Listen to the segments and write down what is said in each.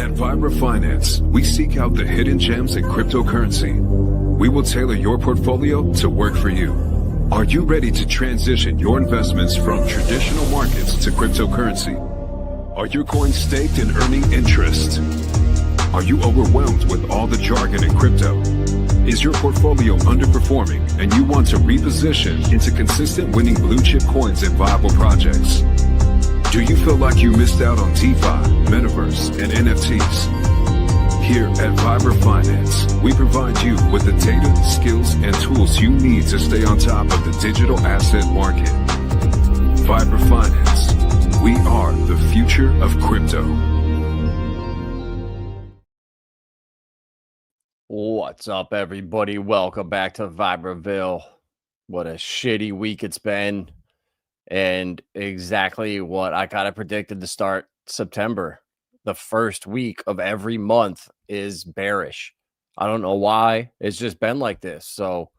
At Vibra Finance, we seek out the hidden gems in cryptocurrency. We will tailor your portfolio to work for you. Are you ready to transition your investments from traditional markets to cryptocurrency? Are your coins staked and earning interest? Are you overwhelmed with all the jargon in crypto? Is your portfolio underperforming and you want to reposition into consistent winning blue chip coins and viable projects? Do you feel like you missed out on DeFi, Metaverse, and NFTs? Here at Vibra Finance, we provide you with the data, skills, and tools you need to stay on top of the digital asset market. Vibra Finance, we are the future of crypto. What's up, everybody? Welcome back to Vibraville. What a shitty week it's been. And exactly what I kind of predicted to start September. The first week of every month is bearish. I don't know why. It's just been like this. So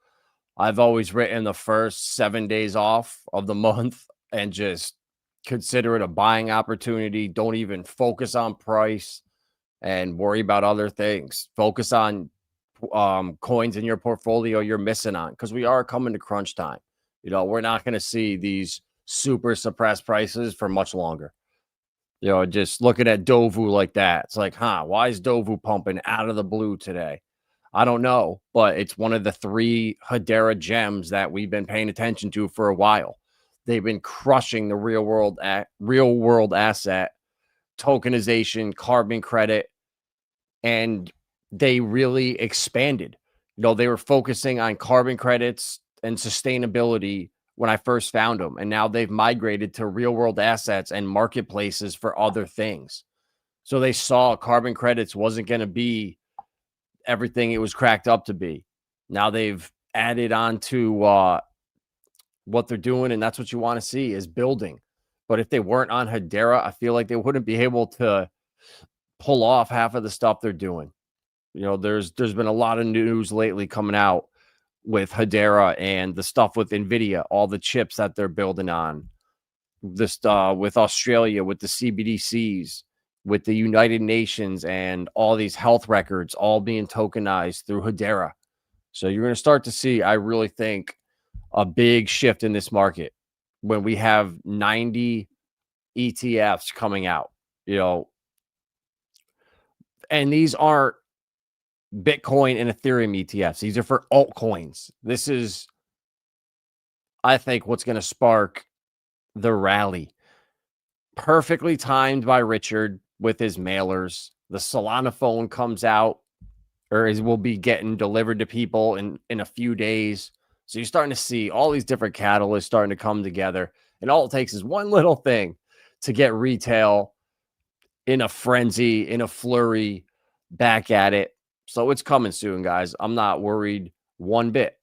I've always written the first 7 days off of the month and just consider it a buying opportunity. Don't even focus on price and worry about other things. Focus on coins in your portfolio you're missing on, because we are coming to crunch time. You know, we're not going to see these super suppressed prices for much longer. You know, just looking at Dovu like that, it's like, why is Dovu pumping out of the blue today? I don't know, but it's one of the three Hedera gems that we've been paying attention to for a while. They've been crushing the real world asset tokenization, carbon credit, and they really expanded. You know, they were focusing on carbon credits and sustainability when I first found them, and now they've migrated to real world assets and marketplaces for other things. So they saw carbon credits wasn't going to be everything it was cracked up to be. Now they've added on to what they're doing, and that's what you want to see is building. But if they weren't on Hedera, I feel like they wouldn't be able to pull off half of the stuff they're doing. You know, there's been a lot of news lately coming out with Hedera and the stuff with NVIDIA, all the chips that they're building on. This with Australia, with the CBDCs, with the United Nations, and all these health records all being tokenized through Hedera. So you're going to start to see, I really think, a big shift in this market when we have 90 ETFs coming out, you know, and these aren't Bitcoin and Ethereum ETFs. These are for altcoins. This is, I think, what's going to spark the rally. Perfectly timed by Richard with his mailers. The Solana phone comes out, or will be getting delivered to people in a few days. So you're starting to see all these different catalysts starting to come together. And all it takes is one little thing to get retail in a frenzy, in a flurry, back at it. So it's coming soon, guys. I'm not worried one bit.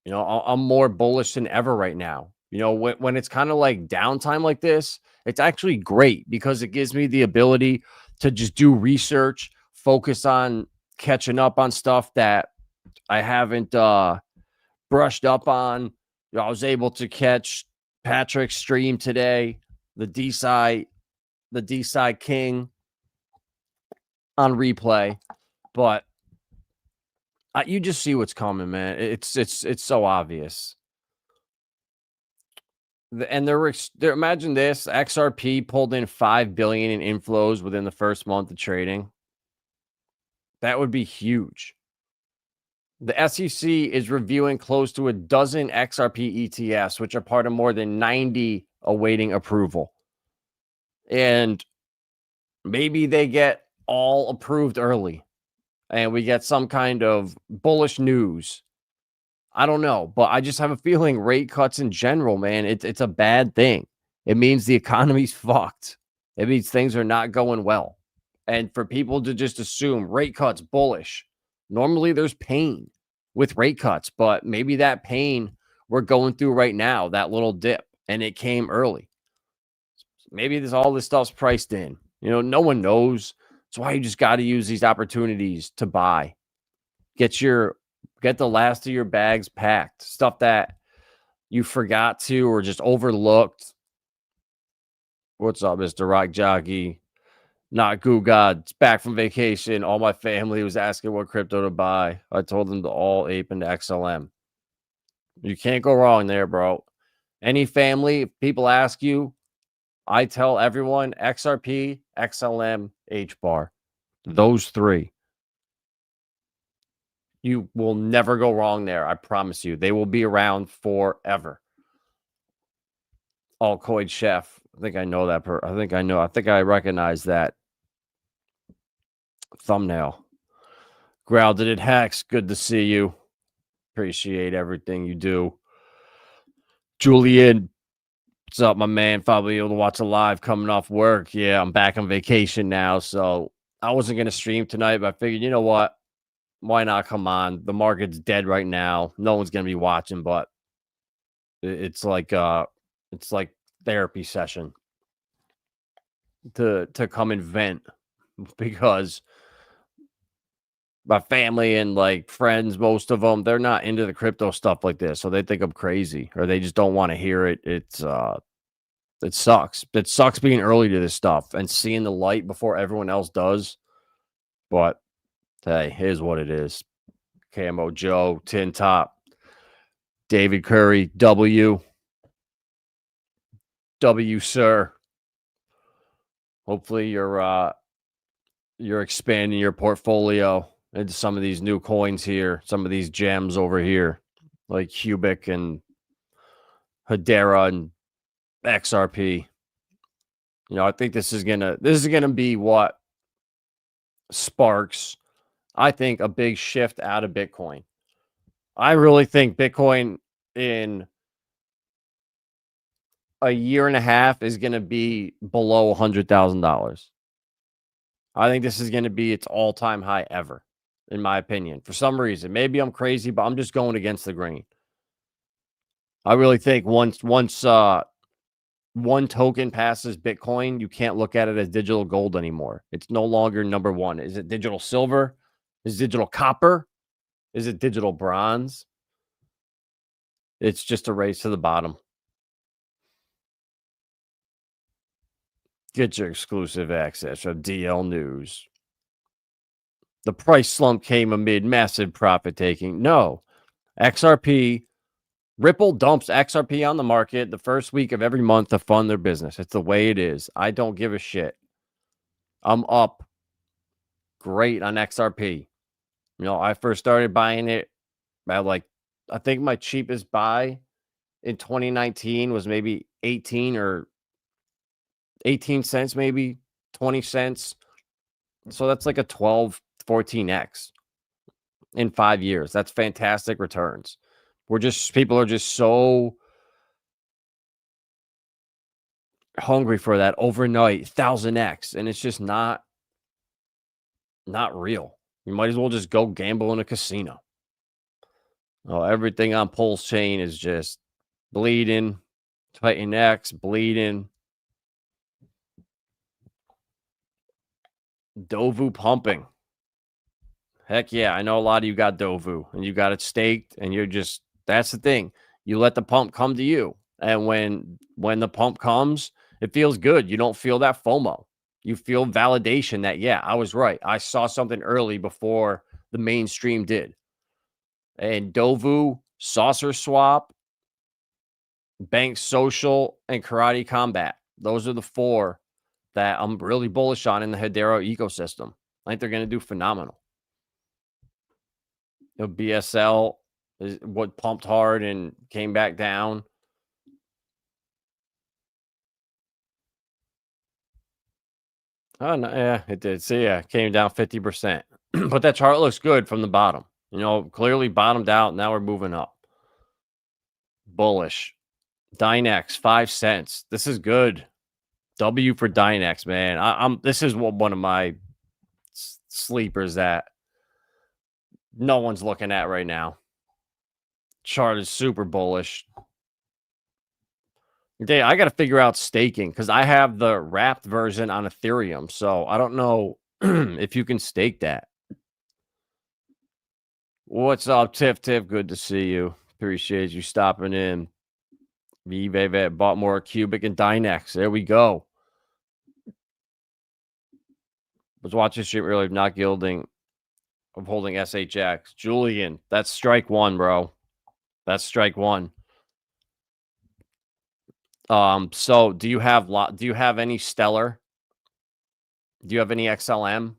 You know, I'm more bullish than ever right now. You know, when it's kind of like downtime like this, it's actually great because it gives me the ability to just do research, focus on catching up on stuff that I haven't brushed up on. You know, I was able to catch Patrick's stream today, the D-Side King on replay, but you just see what's coming, man. It's so obvious. And they're imagine this: XRP pulled in $5 billion in inflows within the first month of trading. That would be huge. The SEC is reviewing close to a dozen XRP ETFs, which are part of more than 90 awaiting approval. And maybe they get all approved early and we get some kind of bullish news. I don't know, but I just have a feeling rate cuts in general, man, it's a bad thing. It means the economy's fucked. It means things are not going well. And for people to just assume rate cuts bullish, normally there's pain with rate cuts, but maybe that pain we're going through right now, that little dip, and it came early. Maybe all this stuff's priced in. You know, no one knows. That's why you just got to use these opportunities to buy. Get the last of your bags packed. Stuff that you forgot to or just overlooked. What's up, Mr. Rock Jockey? Not Goo God's back from vacation. All my family was asking what crypto to buy. I told them to all ape into XLM. You can't go wrong there, bro. Any family, if people ask you, I tell everyone XRP, XLM, HBAR. Those three. You will never go wrong there. I promise you. They will be around forever. Altcoin Chef. I think I know that. I think I recognize that thumbnail. Grounded it Hex. Good to see you. Appreciate everything you do. Julian, what's up, my man? Probably able to watch a live coming off work. Yeah, I'm back on vacation now, so I wasn't going to stream tonight, but I figured, you know what? Why not come on? The market's dead right now. No one's going to be watching, but it's like therapy session to come and vent because my family and like friends, most of them, they're not into the crypto stuff like this, so they think I'm crazy or they just don't want to hear it. It sucks. It sucks being early to this stuff and seeing the light before everyone else does. But hey, here's what it is. Camo Joe, Tin Top, David Curry, W, sir. Hopefully you're expanding your portfolio into some of these new coins here, some of these gems over here, like QUBIC and Hedera and XRP. You know, I think this is gonna be what sparks, I think, a big shift out of Bitcoin. I really think Bitcoin in a year and a half is going to be below $100,000. I think this is going to be its all-time high ever, in my opinion. For some reason, maybe I'm crazy, but I'm just going against the grain. I really think once one token passes Bitcoin, you can't look at it as digital gold anymore. It's no longer number one. Is it digital silver? Is it digital copper? Is it digital bronze? It's just a race to the bottom. Get your exclusive access of DL News. The price slump came amid massive profit taking. No. XRP, Ripple dumps XRP on the market the first week of every month to fund their business. It's the way it is. I don't give a shit. I'm up great on XRP. You know, I first started buying it at I think my cheapest buy in 2019 was maybe 18 cents, maybe 20 cents. So that's like a 12, 14x in 5 years. That's fantastic returns. People are just so hungry for that overnight 1000x, and it's just not real. You might as well just go gamble in a casino. Oh, everything on Pulse Chain is just bleeding. Titan X bleeding. Dovu pumping. Heck yeah, I know a lot of you got Dovu and you got it staked, and you're just, that's the thing. You let the pump come to you. And when the pump comes, it feels good. You don't feel that FOMO. You feel validation that, yeah, I was right. I saw something early before the mainstream did. And Dovu, Saucer Swap, Bank Social, and Karate Combat. Those are the four that I'm really bullish on in the Hedera ecosystem. I think they're going to do phenomenal. You know, BSL is what pumped hard and came back down. Oh, no, yeah, it did. So, yeah, came down 50%. But that chart looks good from the bottom. You know, clearly bottomed out. Now we're moving up. Bullish. Dynex, 5 cents. This is good. W for Dynex, man. This is one of my sleepers that no one's looking at right now. Chart is super bullish. I got to figure out staking because I have the wrapped version on Ethereum. So I don't know if you can stake that. What's up, Tiff? Good to see you. Appreciate you stopping in. eBay bought more QUBIC and Dynex. There we go. Was watching stream earlier, not gilding of holding SHX. Julian, that's strike one, bro. That's strike one. So do you have any Stellar? Do you have any XLM?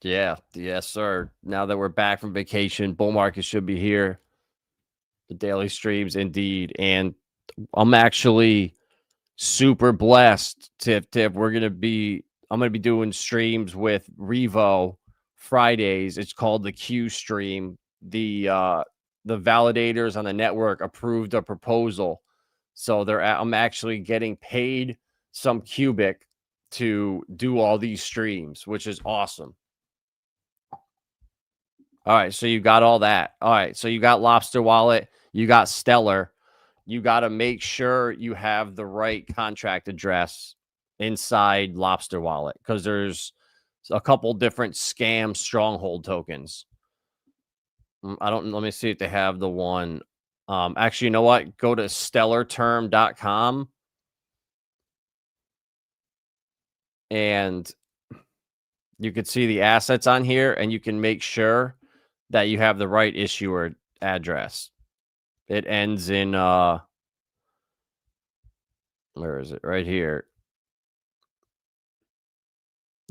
Yeah, yes, sir. Now that we're back from vacation, bull market should be here. The daily streams, indeed. And I'm actually super blessed to we're gonna be I'm gonna be doing streams with Revo Fridays. It's called the Q stream. The validators on the network approved a proposal. So I'm actually getting paid some QUBIC to do all these streams, which is awesome. All right, so you got all that. All right, so you got Lobster Wallet, you got Stellar. You got to make sure you have the right contract address inside Lobster Wallet because there's a couple different scam stronghold tokens. Let me see if they have the one. Actually, you know what? Go to stellarterm.com and you can see the assets on here and you can make sure that you have the right issuer address. It ends in where is it? Right here.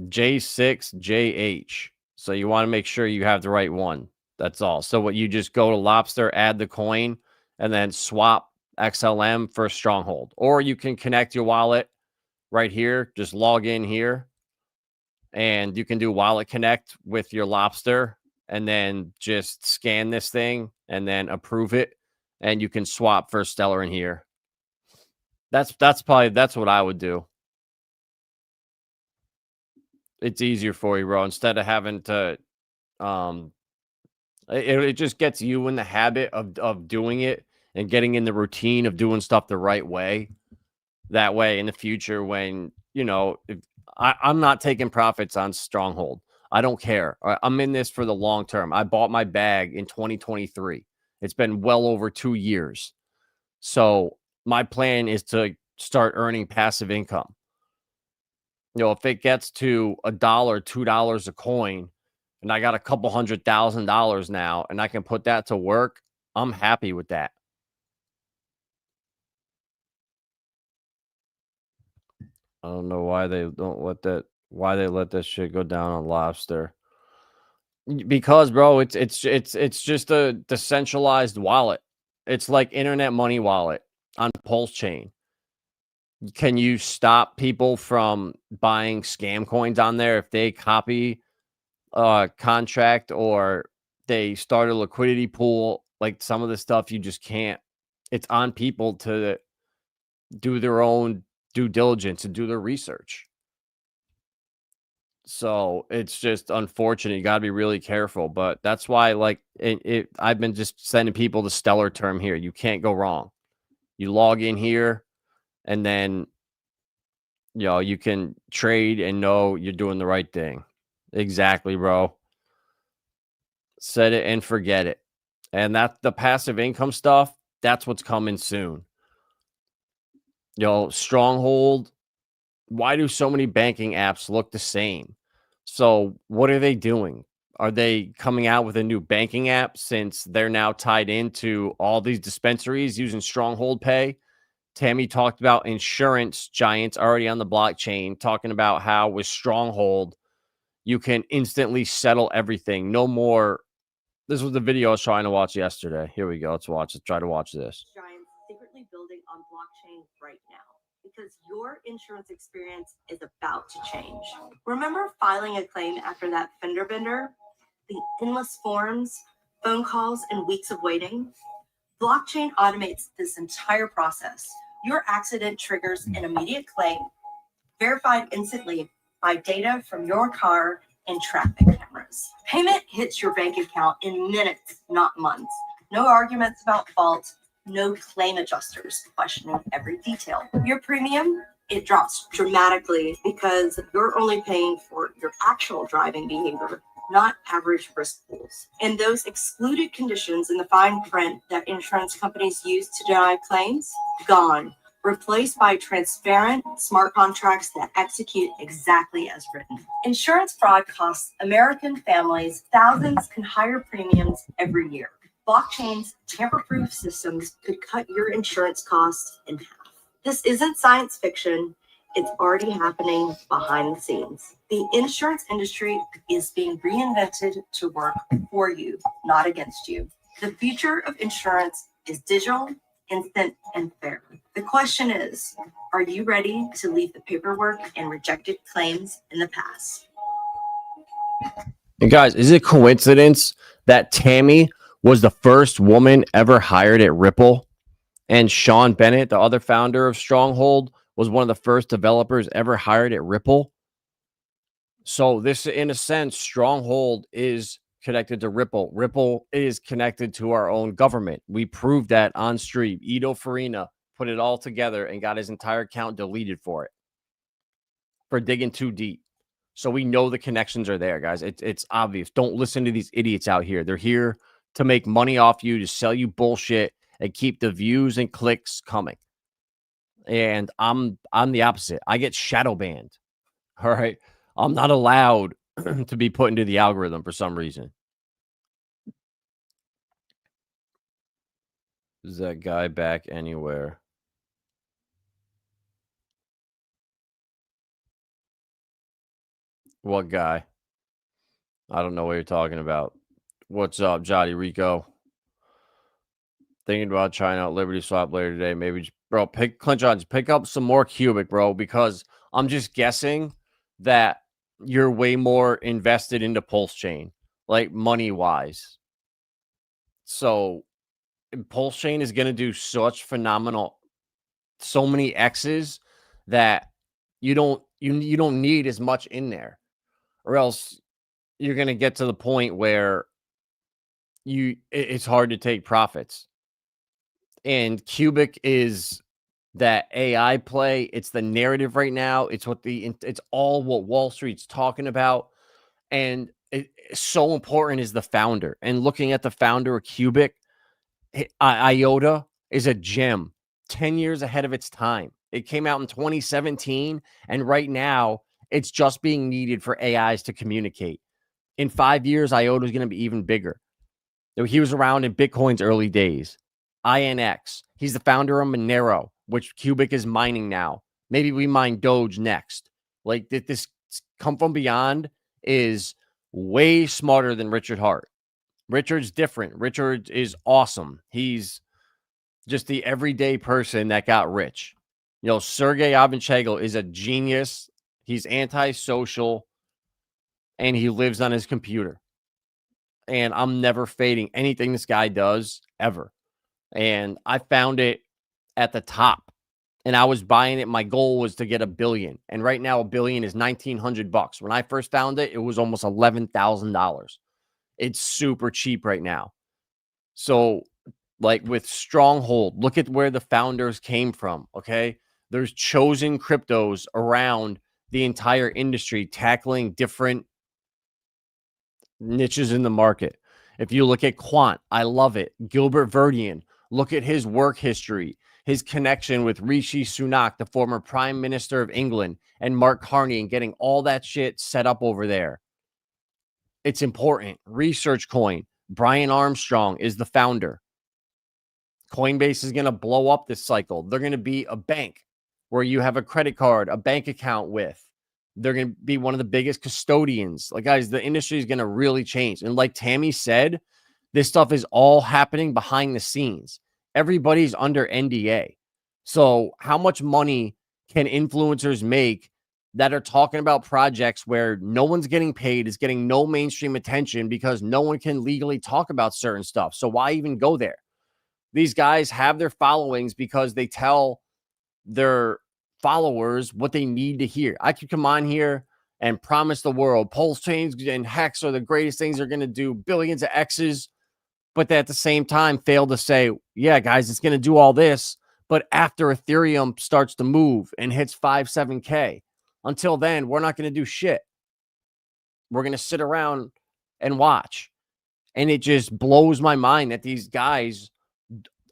J6JH. So you want to make sure you have the right one. That's all. So what you just go to Lobster, add the coin, and then swap XLM for Stronghold. Or you can connect your wallet right here. Just log in here. And you can do Wallet Connect with your Lobster. And then just scan this thing and then approve it. And you can swap for Stellar in here. That's what I would do. It's easier for you, bro. Instead of having to, it just gets you in the habit of doing it and getting in the routine of doing stuff the right way. That way, in the future, when I'm not taking profits on Stronghold, I don't care. I'm in this for the long term. I bought my bag in 2023. It's been well over 2 years. So my plan is to start earning passive income. If it gets to $1, $2 a coin, and I got a couple $100,000 now, and I can put that to work, I'm happy with that. I don't know why they let that shit go down on Lobster. Because, bro, it's just a decentralized wallet. It's like internet money wallet on Pulse Chain. Can you stop people from buying scam coins on there if they copy a contract or they start a liquidity pool? Like some of the stuff you just can't. It's on people to do their own due diligence and do their research. So it's just unfortunate. You got to be really careful. But that's why, I've been just sending people the Stellar term here. You can't go wrong. You log in here, and then you can trade and know you're doing the right thing. Exactly, bro. Set it and forget it. And that's the passive income stuff. That's what's coming soon. Stronghold. Why do so many banking apps look the same? So what are they doing? Are they coming out with a new banking app since they're now tied into all these dispensaries using Stronghold Pay? Tammy talked about insurance giants already on the blockchain, talking about how with Stronghold, you can instantly settle everything. No more. This was the video I was trying to watch yesterday. Here we go. Let's try to watch this. Giants secretly building on blockchain right now because your insurance experience is about to change. Remember filing a claim after that fender bender? The endless forms, phone calls, and weeks of waiting? Blockchain automates this entire process. Your accident triggers an immediate claim, verified instantly by data from your car and traffic cameras. Payment hits your bank account in minutes, not months. No arguments about fault, no claim adjusters questioning every detail. Your premium, it drops dramatically because you're only paying for your actual driving behavior, not average risk pools. And those excluded conditions in the fine print that insurance companies use to deny claims, gone. replaced by transparent, smart contracts that execute exactly as written. Insurance fraud costs American families thousands in higher premiums every year. Blockchain's tamper-proof systems could cut your insurance costs in half. This isn't science fiction. It's already happening behind the scenes. The insurance industry is being reinvented to work for you, not against you. The future of insurance is digital, instant, and fair. The question is, are you ready to leave the paperwork and rejected claims in the past? And guys, is it coincidence that Tammy was the first woman ever hired at Ripple? And Sean Bennett, the other founder of Stronghold, was one of the first developers ever hired at Ripple. So this, in a sense, Stronghold is connected to Ripple. Ripple is connected to our own government. We proved that on stream. Ito Farina put it all together and got his entire account deleted for it, for digging too deep. So we know the connections are there, guys. It's obvious. Don't listen to these idiots out here. They're here to make money off you, to sell you bullshit, and keep the views and clicks coming. And I'm the opposite. I get shadow banned. All right. I'm not allowed to be put into the algorithm for some reason. Is that guy back anywhere? What guy? I don't know what you're talking about. What's up, Jotty Rico? Thinking about trying out Liberty Swap later today. Maybe, bro, Clint Johns, pick up some more QUBIC, bro, because I'm just guessing that you're way more invested into Pulse Chain, like money-wise. So Pulse Chain is going to do such phenomenal, so many X's that you don't need as much in there, or else you're going to get to the point where it's hard to take profits. And QUBIC is that AI play. It's the narrative right now. It's all what Wall Street's talking about. And it's so important is the founder. And looking at the founder of QUBIC, IOTA is a gem, 10 years ahead of its time. It came out in 2017, and right now it's just being needed for AIs to communicate. In 5 years, IOTA is going to be even bigger. He was around in Bitcoin's early days. INX. He's the founder of Monero, which QUBIC is mining now. Maybe we mine Doge next. Like this come from beyond is way smarter than Richard Hart. Richard's different. Richard is awesome. He's just the everyday person that got rich. You know, Sergey Ivanchego is a genius. He's antisocial, and he lives on his computer. And I'm never fading anything this guy does ever. And I found it at the top, and I was buying it. My goal was to get $1 billion. And right now, $1 billion is $1,900. When I first found it, it was almost $11,000. It's super cheap right now. So like with Stronghold, look at where the founders came from. Okay. There's chosen cryptos around the entire industry, tackling different niches in the market. If you look at Quant, I love it. Gilbert Verdian, look at his work history, his connection with Rishi Sunak, the former Prime Minister of England, and Mark Carney, and getting all that shit set up over there. It's important. Research Coin, Brian Armstrong is the founder. Coinbase is going to blow up this cycle. They're going to be a bank where you have a credit card, a bank account with. They're going to be one of the biggest custodians. Like, guys, the industry is going to really change. And like Tammy said, this stuff is all happening behind the scenes. Everybody's under NDA. So how much money can influencers make that are talking about projects where no one's getting paid, is getting no mainstream attention because no one can legally talk about certain stuff? So why even go there? These guys have their followings because they tell their followers what they need to hear. I could come on here and promise the world Pulse chains and Hex are the greatest things they're going to do, billions of X's, but at the same time fail to say, yeah, guys, it's going to do all this. But after Ethereum starts to move and hits 5-7K, until then, we're not going to do shit. We're going to sit around and watch. And it just blows my mind that these guys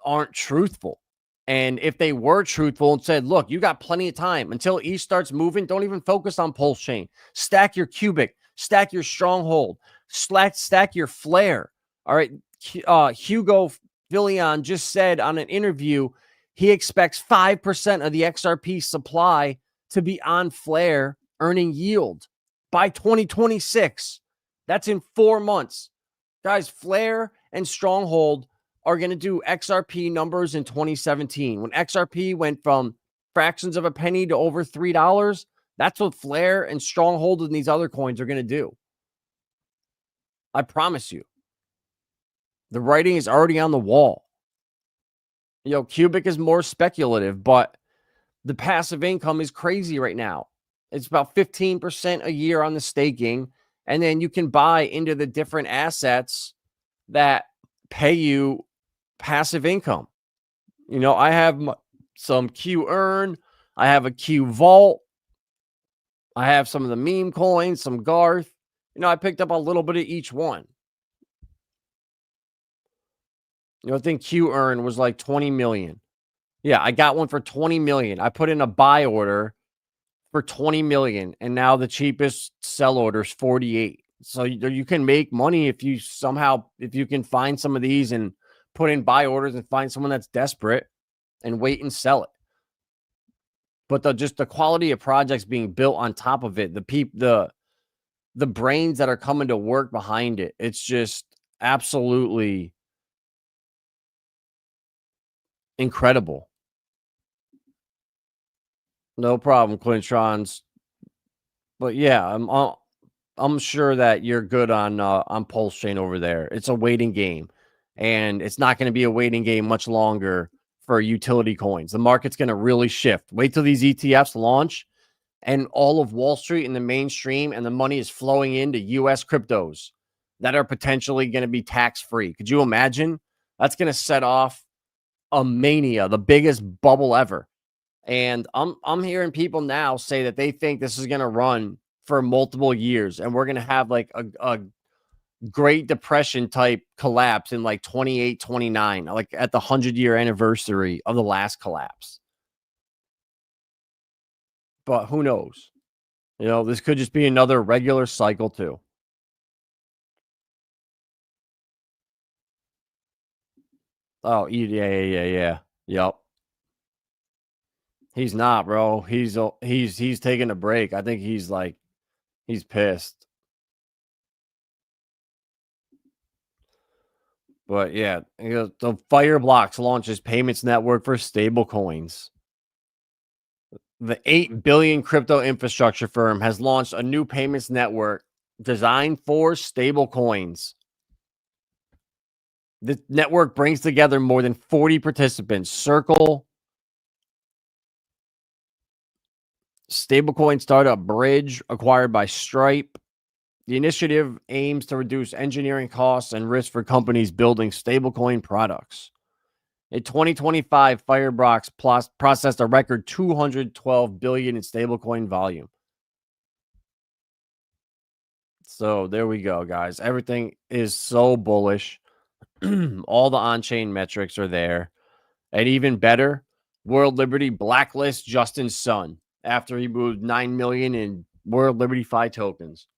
aren't truthful. And if they were truthful and said, look, you got plenty of time until ETH starts moving, don't even focus on Pulse Chain. Stack your QUBIC, stack your Stronghold, stack your Flare. All right. Hugo Villian just said on an interview he expects 5% of the XRP supply to be on Flare earning yield by 2026. That's in 4 months. Guys, Flare and Stronghold are going to do XRP numbers in 2017. When XRP went from fractions of a penny to over $3, that's what Flare and Stronghold and these other coins are going to do. I promise you. The writing is already on the wall. QUBIC is more speculative, but the passive income is crazy right now. It's about 15% a year on the staking, and then you can buy into the different assets that pay you passive income. I have some Q Earn, I have a Q Vault, I have some of the meme coins, some Garth. I picked up a little bit of each one. I think Q Earn was like 20 million. Yeah, I got one for 20 million. I put in a buy order for 20 million, and now the cheapest sell order is 48. So you can make money if you can find some of these and put in buy orders and find someone that's desperate and wait and sell it. But the quality of projects being built on top of it, the brains that are coming to work behind it, it's just absolutely incredible. No problem, Quintrons. But yeah, I'm sure that you're good on Pulse Chain over there. It's a waiting game, and it's not going to be a waiting game much longer for utility coins. The market's going to really shift. Wait till these ETFs launch, and all of Wall Street and the mainstream and the money is flowing into U.S. cryptos that are potentially going to be tax-free. Could you imagine? That's going to set off a mania, the biggest bubble ever. And I'm hearing people now say that they think this is going to run for multiple years, and we're going to have like a Great Depression type collapse in like 28, 29, like at the 100-year anniversary of the last collapse. But who knows? This could just be another regular cycle too. Oh, yeah. Yep. He's not, bro. He's taking a break. I think he's pissed. But yeah, the Fireblocks launches payments network for stablecoins. The 8 billion crypto infrastructure firm has launched a new payments network designed for stablecoins. The network brings together more than 40 participants. Circle, stablecoin startup Bridge, acquired by Stripe. The initiative aims to reduce engineering costs and risk for companies building stablecoin products. In 2025, Fireblocks processed a record 212 billion in stablecoin volume. So there we go, guys. Everything is so bullish. All the on-chain metrics are there. And even better, World Liberty blacklists Justin Sun after he moved 9 million in World Liberty Fi tokens.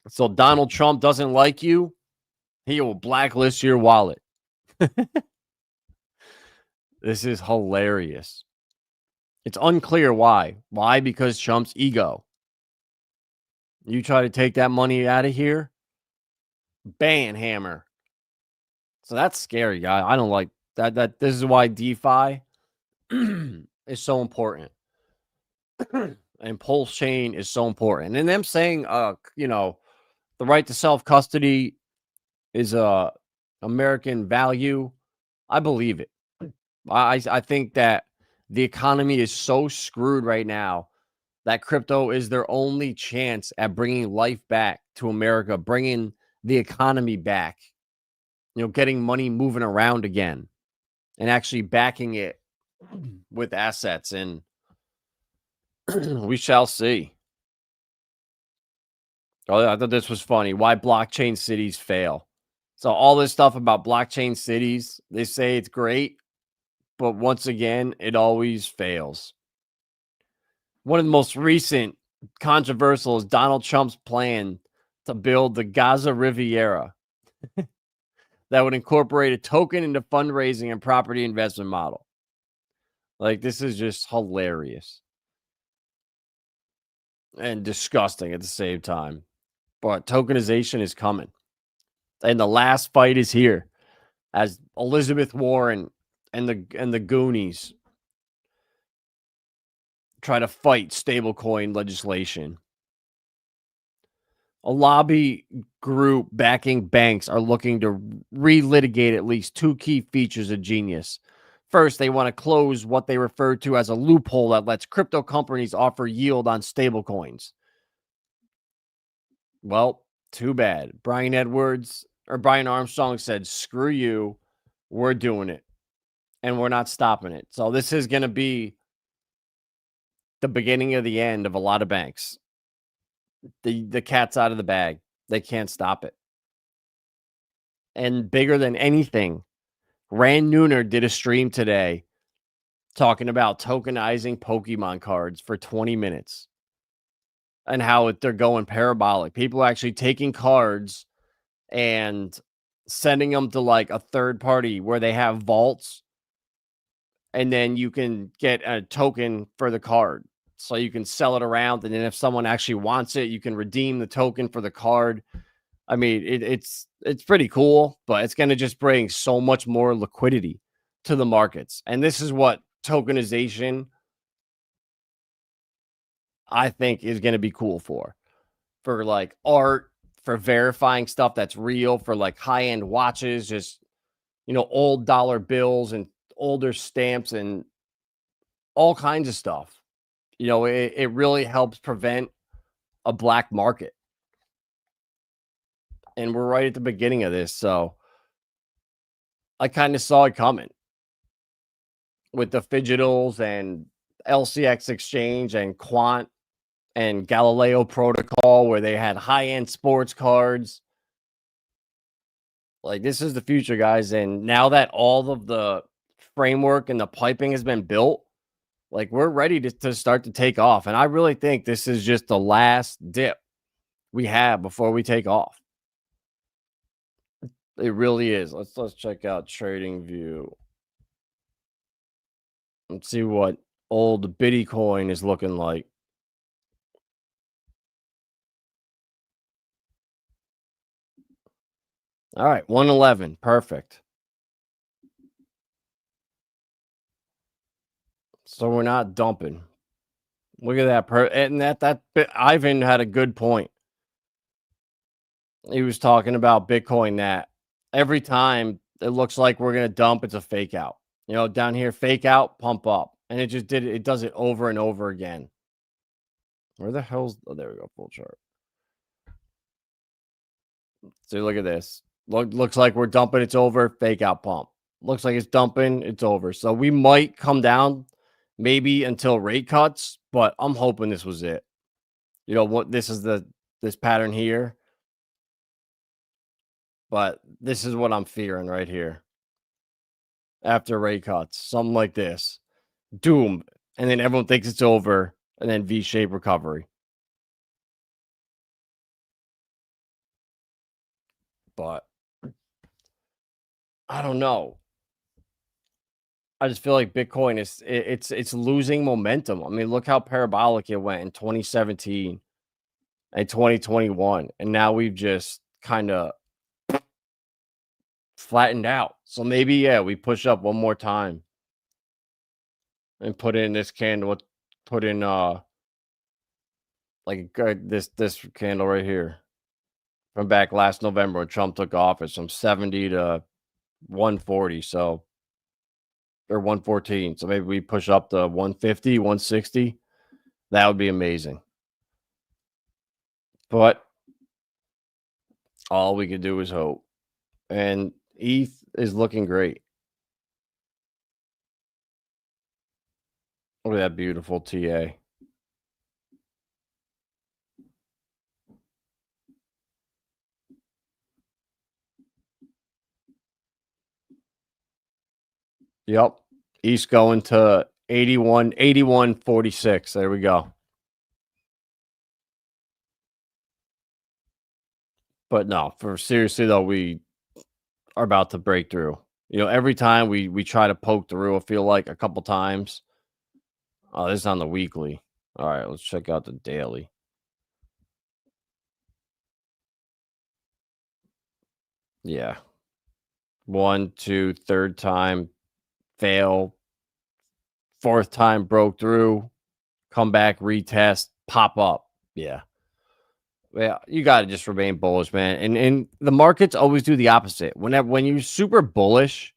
So Donald Trump doesn't like you, he will blacklist your wallet. This is hilarious. It's unclear why. Why? Because Trump's ego. You try to take that money out of here, ban hammer. So that's scary, guy. I don't like that. This is why DeFi is so important. And Pulse Chain is so important. And them saying, the right to self-custody is a American value. I believe it. I think that the economy is so screwed right now that crypto is their only chance at bringing life back to America, bringing the economy back, getting money moving around again and actually backing it with assets. And we shall see. Oh, I thought this was funny. Why blockchain cities fail. So all this stuff about blockchain cities, they say it's great. but once again, it always fails. One of the most recent controversial is Donald Trump's plan to build the Gaza Riviera that would incorporate a token into fundraising and property investment model. Like, this is just hilarious and disgusting at the same time. But tokenization is coming. And the last fight is here as Elizabeth Warren and the Goonies try to fight stablecoin legislation. A lobby group backing banks are looking to relitigate at least two key features of Genius. First, they want to close what they refer to as a loophole that lets crypto companies offer yield on stablecoins. Well, too bad. Brian Armstrong said, screw you, we're doing it, and we're not stopping it. So this is going to be the beginning of the end of a lot of banks. The cat's out of the bag. They can't stop it. And bigger than anything, Rand Nooner did a stream today talking about tokenizing Pokemon cards for 20 minutes and how they're going parabolic. People are actually taking cards and sending them to like a third party where they have vaults, and then you can get a token for the card. So you can sell it around, and then if someone actually wants it, you can redeem the token for the card. I mean, it's pretty cool, but it's going to just bring so much more liquidity to the markets. And this is what tokenization, I think, is going to be cool for like art, for verifying stuff that's real, for like high-end watches, just, old dollar bills and older stamps and all kinds of stuff. It really helps prevent a black market. And we're right at the beginning of this, so I kind of saw it coming with the Fidgetals and LCX Exchange and Quant and Galileo Protocol, where they had high-end sports cards. Like, this is the future, guys. And now that all of the framework and the piping has been built, like, we're ready to start to take off. And I really think this is just the last dip we have before we take off. It really is. Let's check out TradingView. Let's see what old Bitcoin is looking like. All right, 111. Perfect. So we're not dumping. Look at that. And that Ivan had a good point. He was talking about Bitcoin, that every time it looks like we're going to dump, it's a fake out. Down here, fake out, pump up. And it just it does it over and over again. Where the hell's... Oh, there we go, full chart. So look at this. Looks like we're dumping, it's over, fake out, pump. Looks like it's dumping, it's over. So we might come down maybe until rate cuts, but I'm hoping this was it. What this is, this pattern here. But this is what I'm fearing right here. After rate cuts, something like this. Doom. And then everyone thinks it's over, and then V-shaped recovery. But I don't know. I just feel like Bitcoin it's losing momentum. I mean, look how parabolic it went in 2017 and 2021, and now we've just kind of flattened out. So maybe, we push up one more time and put in this candle. Put in like this candle right here from back last November when Trump took office, from 70 to 140. So, or 114. So maybe we push up to 150, 160. That would be amazing. But all we could do is hope. And ETH is looking great. Look at that beautiful TA. Yep. East going to 81.46. There we go. But no, for seriously though, we are about to break through. Every time we try to poke through, I feel like a couple times. Oh, this is on the weekly. All right, let's check out the daily. Yeah. 1, 2, third time, fail. Fourth time broke through, come back, retest, pop up. Yeah. Yeah, you got to just remain bullish, man. And the markets always do the opposite. When you're super bullish,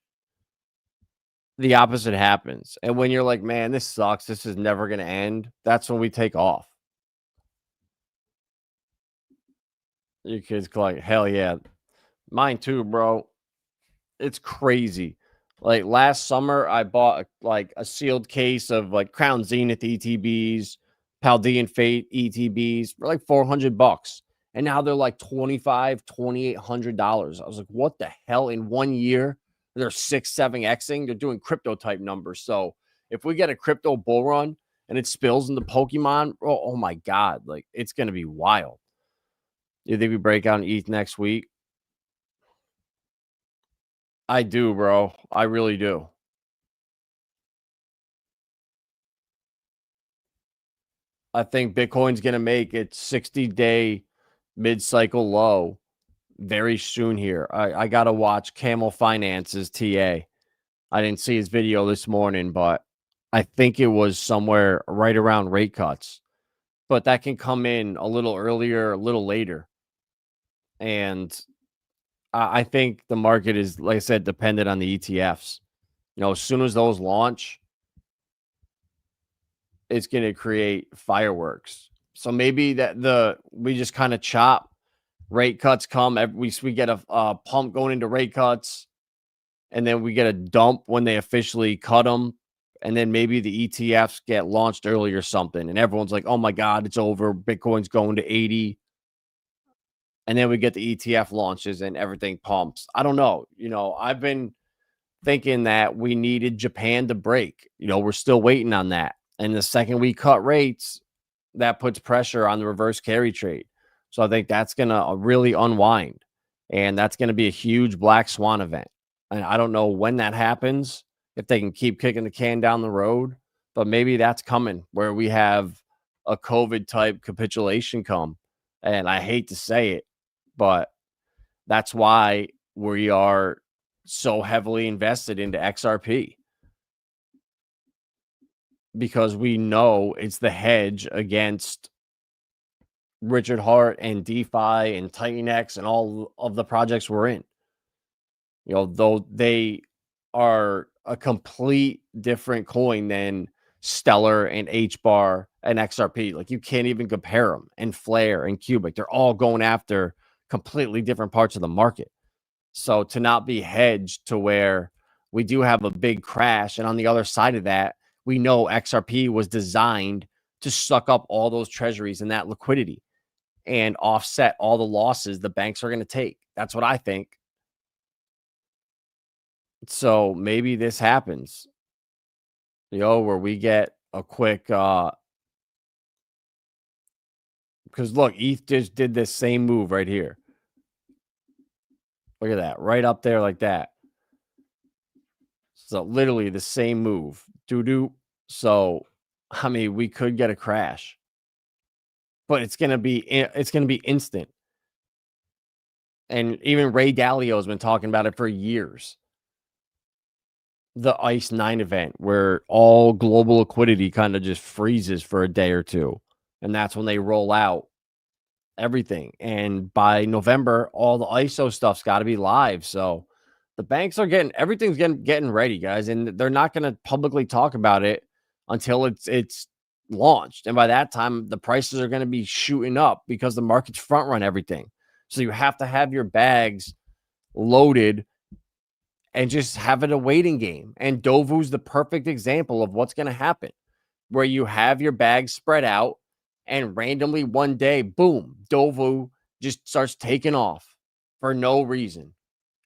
the opposite happens. And when you're like, man, this sucks, this is never going to end, that's when we take off. Your kids like, hell yeah. Mine too, bro. It's crazy. Like last summer, I bought a sealed case of like Crown Zenith ETBs, Paldean Fate ETBs for like $400. And now they're like $2,800. I was like, what the hell? In 1 year, they're 6-7xing. They're doing crypto type numbers. So if we get a crypto bull run and it spills into Pokemon, oh my God, like it's going to be wild. You think we break out ETH next week? I do, bro. I really do. I think Bitcoin's going to make its 60-day mid-cycle low very soon here. I got to watch Camel Finance's TA. I didn't see his video this morning, but I think it was somewhere right around rate cuts. But that can come in a little earlier, a little later. And I think the market is, like I said, dependent on the ETFs. As soon as those launch, it's going to create fireworks. So maybe we just kind of chop. Rate cuts come. We get a pump going into rate cuts, and then we get a dump when they officially cut them, and then maybe the ETFs get launched early or something, and everyone's like, "Oh my God, it's over! Bitcoin's going to 80," and then we get the ETF launches and everything pumps. I don't know. I've been thinking that we needed Japan to break. We're still waiting on that, and the second we cut rates, that puts pressure on the reverse carry trade. So I think that's going to really unwind, and that's going to be a huge black swan event. And I don't know when that happens, if they can keep kicking the can down the road, but maybe that's coming where we have a COVID type capitulation come. And I hate to say it, but that's why we are so heavily invested into XRP, because we know it's the hedge against Richard Hart and DeFi and TitanX and all of the projects we're in. Though they are a complete different coin than Stellar and HBAR and XRP. Like you can't even compare them. And Flare and QUBIC, they're all going after completely different parts of the market. So to not be hedged to where we do have a big crash, and on the other side of that, we know XRP was designed to suck up all those treasuries and that liquidity and offset all the losses the banks are going to take. That's what I think. So maybe this happens, where we get a quick, because look, ETH just did this same move right here. Look at that, right up there like that. So literally the same move. Doo-doo. So, I mean, we could get a crash, but it's going to be instant. And even Ray Dalio has been talking about it for years. The ICE 9 event where all global liquidity kind of just freezes for a day or two. And that's when they roll out everything. And by November, all the ISO stuff's got to be live. So the banks are everything's getting ready, guys. And they're not going to publicly talk about it until it's launched. And by that time, the prices are going to be shooting up because the market's front run everything. So you have to have your bags loaded and just have it a waiting game. And Dovu's the perfect example of what's going to happen, where you have your bags spread out and randomly one day, boom, Dovu just starts taking off for no reason.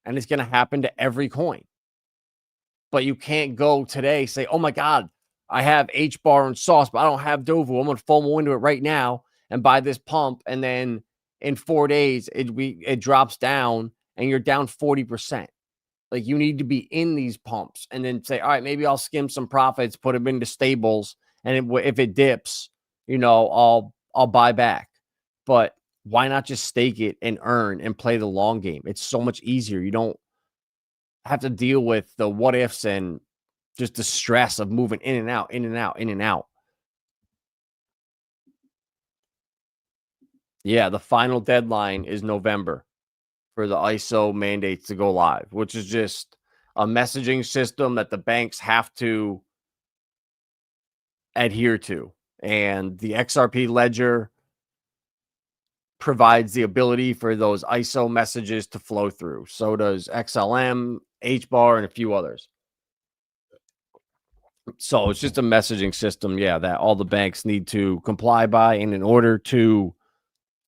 And it's going to happen to every coin. But you can't go today say, oh my God, I have H bar and sauce, but I don't have Dovu. I'm going to FOMO into it right now and buy this pump. And then in 4 days, it drops down and you're down 40%. Like, you need to be in these pumps and then say, all right, maybe I'll skim some profits, put them into stables. And if it dips, I'll buy back. But why not just stake it and earn and play the long game? It's so much easier. You don't have to deal with the what ifs and just the stress of moving in and out, in and out, in and out. Yeah, the final deadline is November for the ISO mandates to go live, which is just a messaging system that the banks have to adhere to. And the XRP ledger provides the ability for those ISO messages to flow through. So does XLM, HBAR, and a few others. So it's just a messaging system, that all the banks need to comply by. And in order to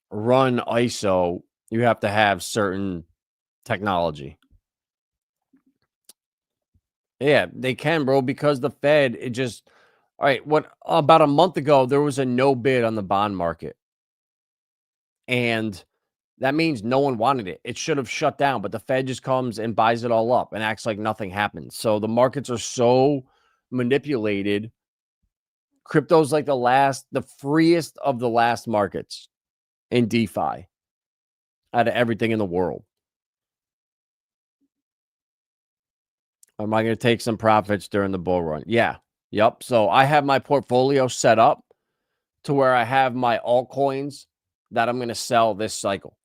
run ISO, you have to have certain technology. Yeah, they can, bro, because the Fed, all right, about a month ago, there was a no bid on the bond market. And that means no one wanted it. It should have shut down, but the Fed just comes and buys it all up and acts like nothing happened. So the markets are so manipulated. Crypto's like the freest of the last markets in DeFi out of everything in the world. Am I going to take some profits during the bull run? Yeah. Yep. So I have my portfolio set up to where I have my altcoins that I'm going to sell this cycle.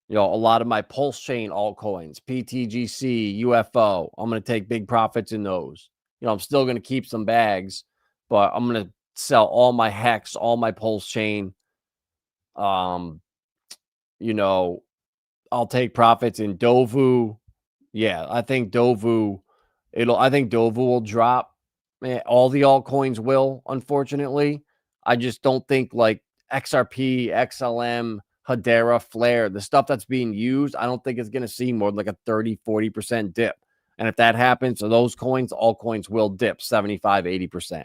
A lot of my Pulse Chain altcoins, PTGC, UFO, I'm going to take big profits in those. I'm still going to keep some bags, but I'm going to sell all my Hex, all my Pulse Chain. I'll take profits in Dovu. Yeah, I think Dovu will drop. All the altcoins will, unfortunately. I just don't think like XRP, XLM, Hedera, Flare, the stuff that's being used, I don't think it's going to see more than like a 30-40% dip. And if that happens to those coins, all coins will dip 75-80%.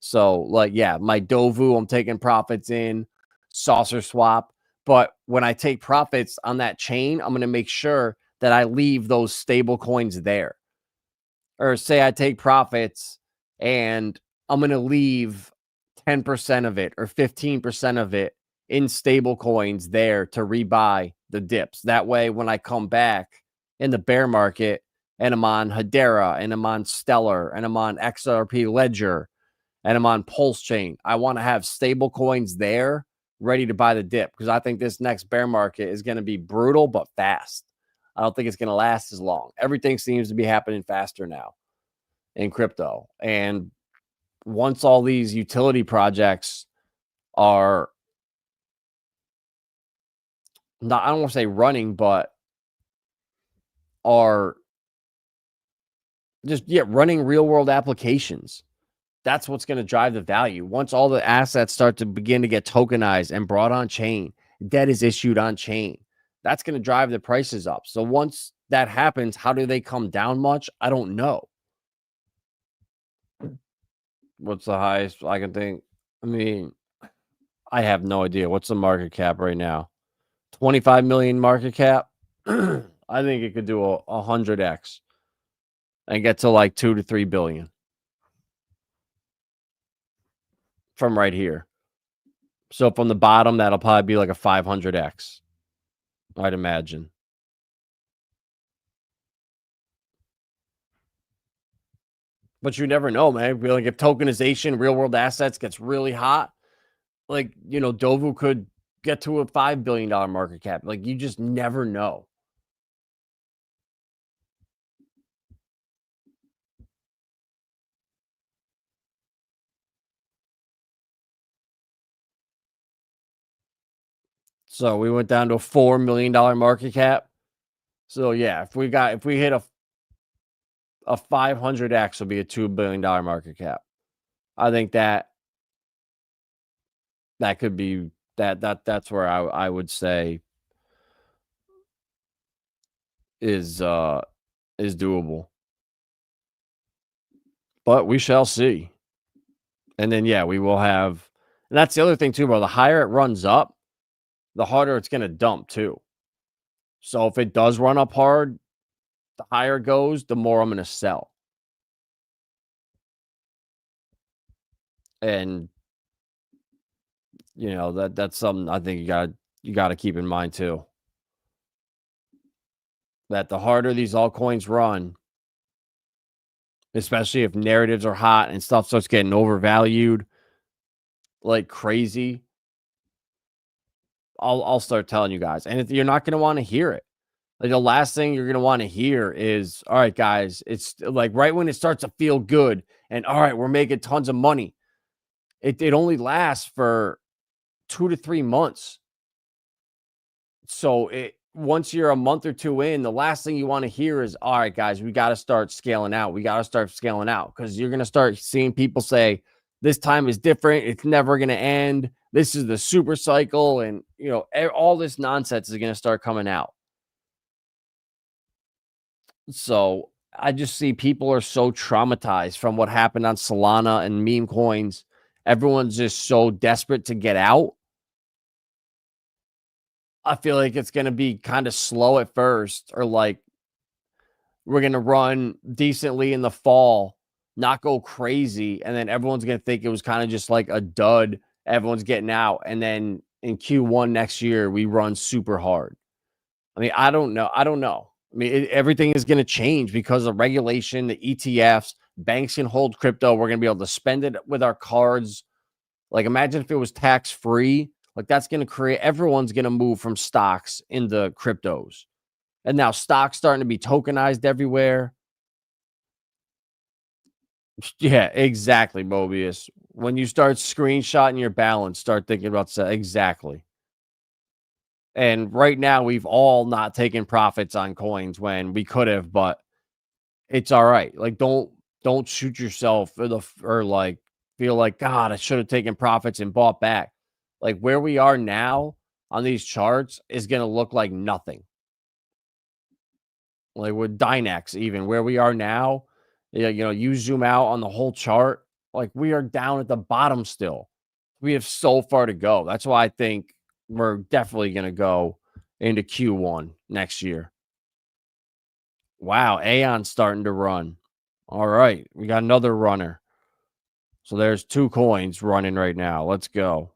So my Dovu, I'm taking profits in, Saucer Swap. But when I take profits on that chain, I'm going to make sure that I leave those stable coins there. Or say I take profits and I'm going to leave 10% of it or 15% of it in stable coins there to rebuy the dips. That way, when I come back in the bear market and I'm on Hedera and I'm on Stellar and I'm on XRP Ledger and I'm on Pulse Chain, I want to have stable coins there ready to buy the dip, because I think this next bear market is going to be brutal but fast. I don't think it's going to last as long. Everything seems to be happening faster now in crypto. And once all these utility projects are not, I don't want to say running, but are just running real world applications, that's what's going to drive the value. Once all the assets start to begin to get tokenized and brought on chain, debt is issued on chain, that's going to drive the prices up. So once that happens, how do they come down much? I don't know. What's the highest I can think? I mean, I have no idea. What's the market cap right now? 25 million market cap. I think it could do a 100x and get to like 2 to 3 billion from right here. So from the bottom, that'll probably be like a 500x, I'd imagine. But you never know, man. Like, if tokenization, real world assets gets really hot, like, Dovu could get to a $5 billion market cap. Like, you just never know. So we went down to a $4 million market cap. So yeah, if we hit a 500x, will be a $2 billion market cap. I think that could be that's where I would say is doable. but we shall see. And then, yeah, we will have, and that's the other thing too, bro. The higher it runs up, the harder it's going to dump too. So if it does run up hard, the higher it goes, the more I'm going to sell. And that's something I think you got to keep in mind too. That the harder these altcoins run, especially if narratives are hot and stuff starts getting overvalued like crazy, I'll start telling you guys. And you're not going to want to hear it. Like the last thing you're going to want to hear is, all right, guys, it's like right when it starts to feel good and all right, we're making tons of money. It only lasts for 2 to 3 months. So once you're a month or two in, the last thing you want to hear is, all right, guys, we got to start scaling out. We got to start scaling out because you're going to start seeing people say, this time is different. It's never going to end. This is the super cycle. And, all this nonsense is going to start coming out. So I just see people are so traumatized from what happened on Solana and meme coins. Everyone's just so desperate to get out. I feel like it's going to be kind of slow at first, or like we're going to run decently in the fall, not go crazy. And then everyone's going to think it was kind of just like a dud. Everyone's getting out. And then in Q1 next year, we run super hard. I mean, I don't know. I mean, everything is going to change because of regulation, the ETFs, banks can hold crypto. We're going to be able to spend it with our cards. Like, imagine if it was tax-free. Like, that's going to create, everyone's going to move from stocks into cryptos. And now stocks starting to be tokenized everywhere. Yeah, exactly, Mobius. When you start screenshotting your balance, start thinking about exactly. And right now, we've all not taken profits on coins when we could have, but it's all right. Like, don't shoot yourself or like feel like, God, I should have taken profits and bought back. Like where we are now on these charts is going to look like nothing. Like with Dynex, even where we are now, you zoom out on the whole chart, like we are down at the bottom still. We have so far to go. That's why I think we're definitely going to go into Q1 next year. Wow, Aeon's starting to run. All right, we got another runner. So there's 2 coins running right now. Let's go.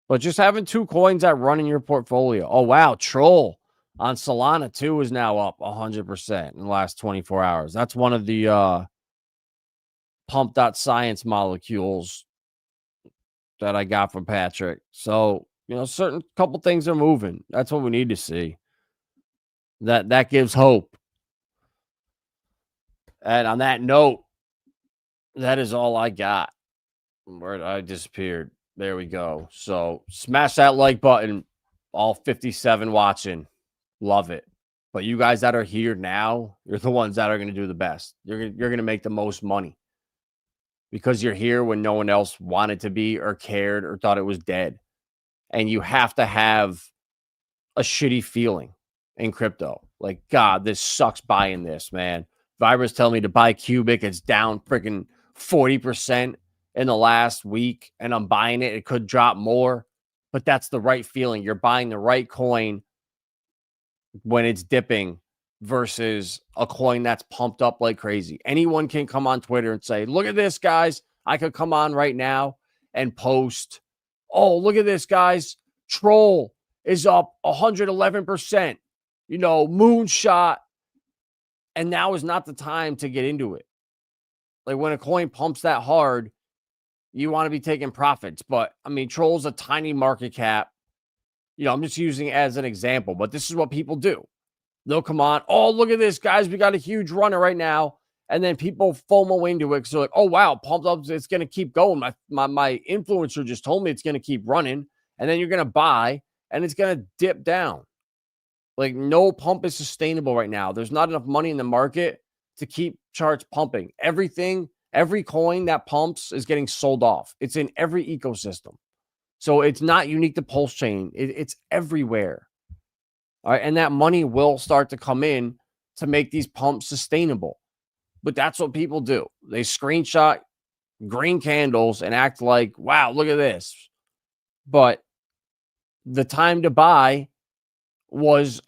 But just having 2 coins that run in your portfolio. Oh, wow, Troll on Solana too is now up 100% in the last 24 hours. That's one of the pump.science molecules that I got from Patrick. So, certain couple things are moving. That's what we need to see. That gives hope. And on that note, that is all I got. Where I disappeared. There we go. So smash that like button. All 57 watching. Love it. But you guys that are here now, you're the ones that are going to do the best. You're going to make the most money. Because you're here when no one else wanted to be or cared or thought it was dead. And you have to have a shitty feeling in crypto. Like, God, this sucks buying this, man. Vibra's telling me to buy QUBIC. It's down freaking 40% in the last week, and I'm buying it. It could drop more, but that's the right feeling. You're buying the right coin when it's dipping versus a coin that's pumped up like crazy. Anyone can come on Twitter and say, look at this, guys. I could come on right now and post, oh, look at this, guys. Troll is up 111%. Moonshot. And now is not the time to get into it. Like when a coin pumps that hard, you want to be taking profits. But I mean, Troll's a tiny market cap. I'm just using it as an example, but this is what people do. They'll come on. Oh, look at this, guys. We got a huge runner right now. And then people FOMO into it. So like, oh, wow, pumped up. It's going to keep going. My influencer just told me it's going to keep running. And then you're going to buy and it's going to dip down. Like no pump is sustainable right now. There's not enough money in the market to keep charts pumping. Every coin that pumps is getting sold off. It's in every ecosystem. So it's not unique to Pulse Chain. It's everywhere. All right. And that money will start to come in to make these pumps sustainable. but that's what people do. They screenshot green candles and act like, wow, look at this. But the time to buy was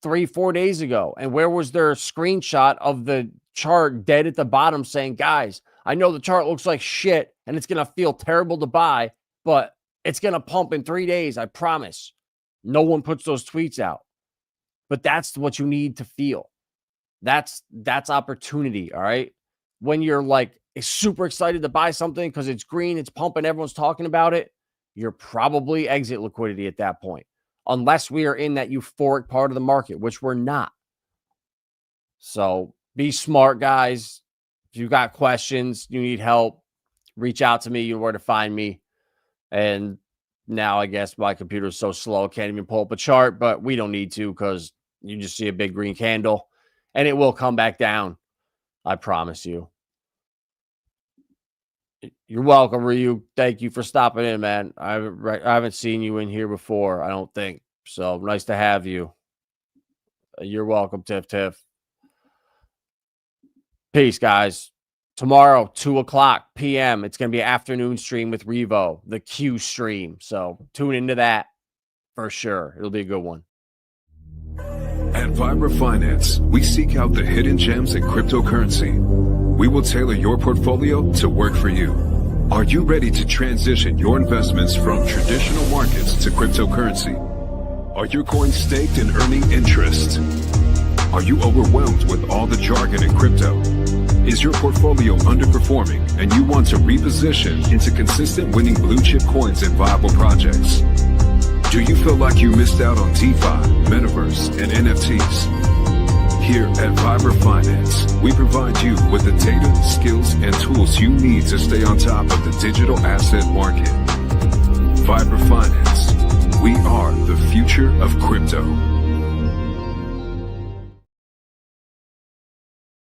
3-4 days ago. And where was their screenshot of the chart dead at the bottom saying, guys, I know the chart looks like shit and it's going to feel terrible to buy, but it's going to pump in 3 days. I promise. No one puts those tweets out, but that's what you need to feel. That's opportunity. All right. When you're like super excited to buy something because it's green, it's pumping, everyone's talking about it, you're probably exit liquidity at that point, unless we are in that euphoric part of the market, which we're not. So be smart, guys. If you got questions, you need help, reach out to me. You know where to find me. And now I guess my computer is so slow, can't even pull up a chart, but we don't need to because you just see a big green candle and it will come back down. I promise you. You're welcome, Ryu. Thank you for stopping in, man. I haven't seen you in here before, I don't think. So nice to have you. You're welcome, Tiff. Peace, guys. Tomorrow, 2:00 p.m. It's going to be an afternoon stream with Revo, the Q stream. So tune into that for sure. It'll be a good one. At Vibra Finance, we seek out the hidden gems in cryptocurrency. We will tailor your portfolio to work for you. Are you ready to transition your investments from traditional markets to cryptocurrency? Are your coins staked and earning interest? Are you overwhelmed with all the jargon in crypto? Is your portfolio underperforming and you want to reposition into consistent winning blue chip coins and viable projects? Do you feel like you missed out on DeFi, Metaverse, and NFTs? Here at Vibra Finance, we provide you with the data, skills, and tools you need to stay on top of the digital asset market. Vibra Finance, we are the future of crypto.